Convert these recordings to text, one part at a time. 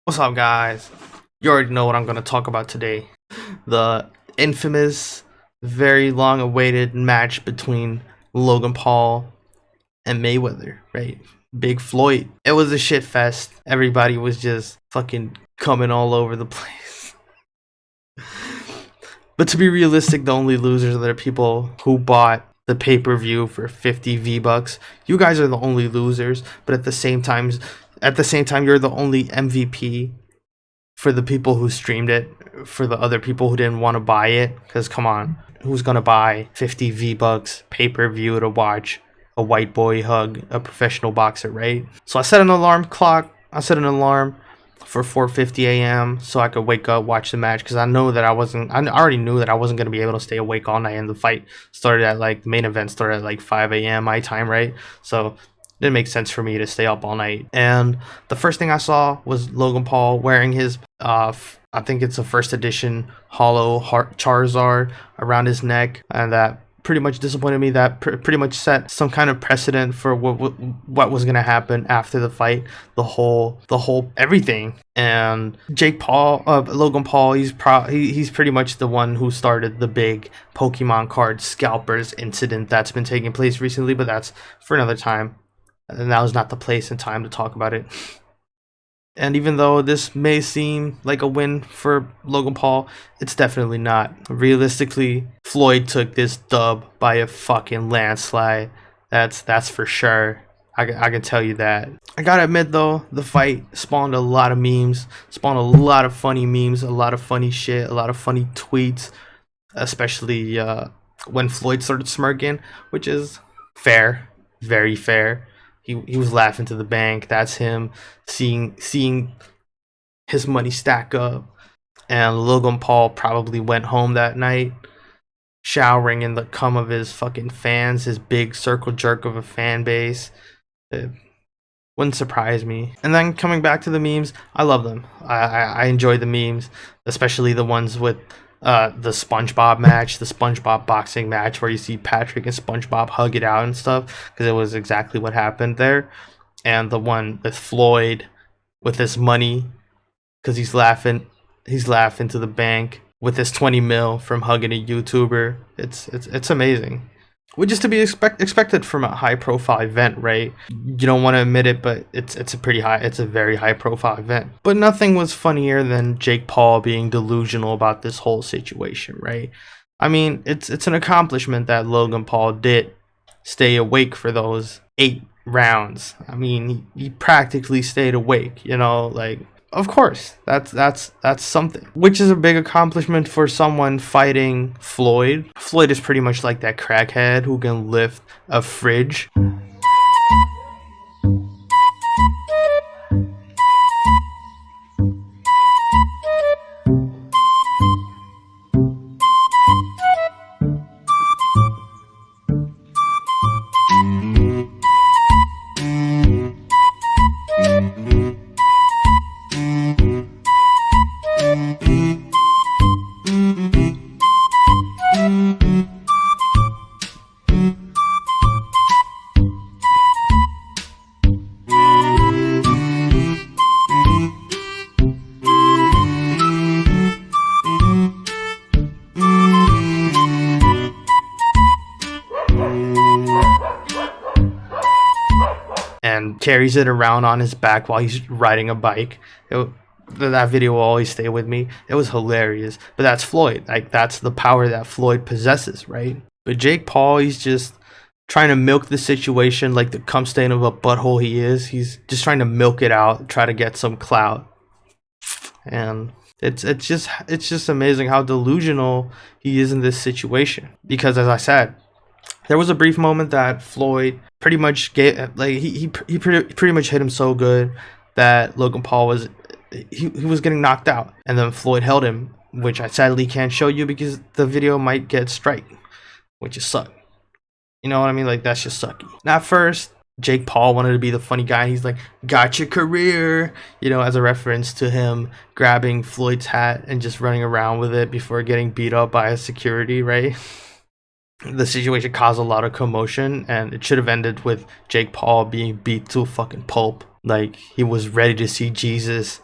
What's up, guys? You already know what I'm going to talk about today. The infamous, very long awaited match between Logan Paul and Mayweather, right? Big Floyd. It was a shit fest. Everybody was just fucking coming all over the place. But to be realistic, the only losers are the people who bought the pay-per-view for 50 V-bucks. You guys are the only losers, but at the same time you're the only MVP for the people who streamed it, for the other people who didn't want to buy it. Because come on, who's gonna buy 50 V-bucks pay-per-view to watch a white boy hug a professional boxer, right? So I set an alarm clock. I set an alarm for 4:50 a.m. so I could wake up, watch the match, because I already knew that I wasn't gonna be able to stay awake all night. And the fight started at the main event started at 5 a.m. my time, right? So it didn't make sense for me to stay up all night. And the first thing I saw was Logan Paul wearing his I think it's a first edition hollow heart Charizard around his neck, and that pretty much disappointed me. That pretty much set some kind of precedent for what was gonna happen after the fight, the whole everything. And Logan Paul, he's pretty much the one who started the big Pokemon card scalpers incident that's been taking place recently, but that's for another time, and that was not the place and time to talk about it. And even though this may seem like a win for Logan Paul, it's definitely not. Realistically, Floyd took this dub by a fucking landslide. That's for sure. I can tell you that. I gotta admit though, the fight spawned a lot of memes, spawned a lot of funny memes, a lot of funny shit, a lot of funny tweets, especially when Floyd started smirking, which is fair, very fair. He was laughing to the bank. That's him seeing his money stack up. And Logan Paul probably went home that night, showering in the cum of his fucking fans, his big circle jerk of a fan base. It wouldn't surprise me. And then coming back to the memes, I love them. I enjoy the memes, especially the ones with the SpongeBob match, the SpongeBob boxing match, where you see Patrick and SpongeBob hug it out and stuff, because it was exactly what happened there. And the one with Floyd with his money, because he's laughing to the bank with his 20 mil from hugging a YouTuber. It's amazing, which is to be expected from a high profile event, right? You don't want to admit it, but it's a very high profile event. But nothing was funnier than Jake Paul being delusional about this whole situation, right? I mean, it's an accomplishment that Logan Paul did stay awake for those 8 rounds. I mean, he practically stayed awake, of course, that's something, which is a big accomplishment for someone fighting Floyd. Floyd is pretty much like that crackhead who can lift a fridge. And carries it around on his back while he's riding a bike. That video will always stay with me. It was hilarious. But that's Floyd. That's the power that Floyd possesses, right? But Jake Paul, he's just trying to milk the situation like the cum stain of a butthole he is. He's just trying to milk it out, try to get some clout. And it's just amazing how delusional he is in this situation. Because as I said, there was a brief moment that Floyd pretty much he pretty much hit him so good that Logan Paul was getting knocked out, and then Floyd held him, which I sadly can't show you because the video might get strike, which is suck. You know what I mean? That's just sucky. Now, at first, Jake Paul wanted to be the funny guy. He's like, "Got your career," as a reference to him grabbing Floyd's hat and just running around with it before getting beat up by a security, right? The situation caused a lot of commotion, and it should have ended with Jake Paul being beat to a fucking pulp. Like, he was ready to see Jesus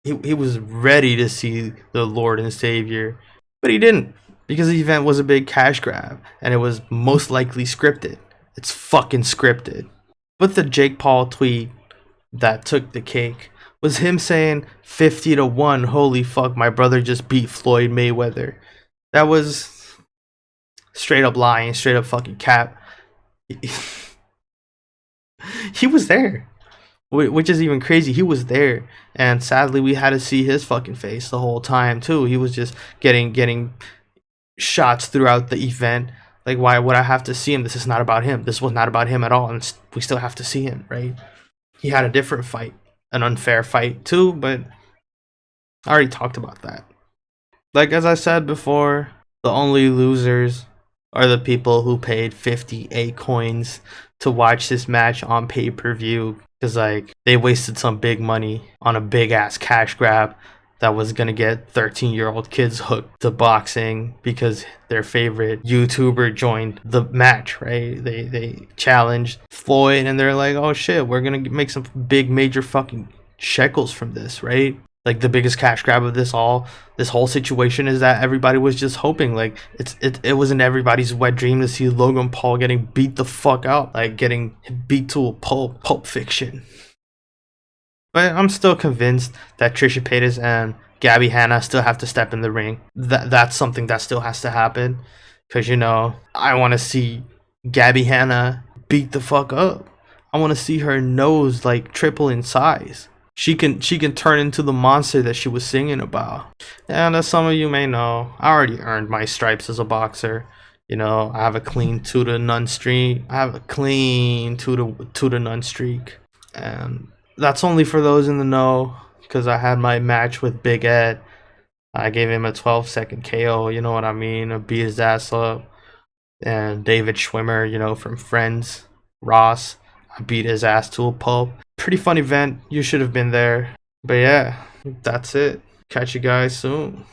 He was ready to see the Lord and Savior, but he didn't because the event was a big cash grab and it was most likely scripted. It's fucking scripted. But the Jake Paul tweet that took the cake was him saying 50-1, holy fuck, my brother just beat Floyd Mayweather. That was straight up lying, straight up fucking cap. He was there, which is even crazy. He was there, and sadly, we had to see his fucking face the whole time too. He was just getting shots throughout the event. Like, why would I have to see him? This is not about him. This was not about him at all, and we still have to see him, right? He had a different fight, an unfair fight too, but I already talked about that. Like, as I said before, the only losers are the people who paid 58 coins to watch this match on pay-per-view, because like they wasted some big money on a big ass cash grab that was gonna get 13-year-old kids hooked to boxing because their favorite YouTuber joined the match, right? They challenged Floyd and they're like, oh shit, we're gonna make some big major fucking shekels from this, right? Like, the biggest cash grab of this whole situation is that everybody was just hoping, like, it wasn't everybody's wet dream to see Logan Paul getting beat the fuck out, like getting beat to a pulp fiction. But I'm still convinced that Trisha Paytas and Gabby Hanna still have to step in the ring. That's something that still has to happen, because I want to see Gabby Hanna beat the fuck up. I want to see her nose like triple in size. She can turn into the monster that she was singing about. And as some of you may know, I already earned my stripes as a boxer. I have a clean 2-0 streak. And that's only for those in the know, because I had my match with Big Ed. I gave him a 12-second KO, you know what I mean? I beat his ass up. And David Schwimmer, from Friends, Ross, I beat his ass to a pulp. Pretty fun event. You should have been there. But yeah, that's it. Catch you guys soon.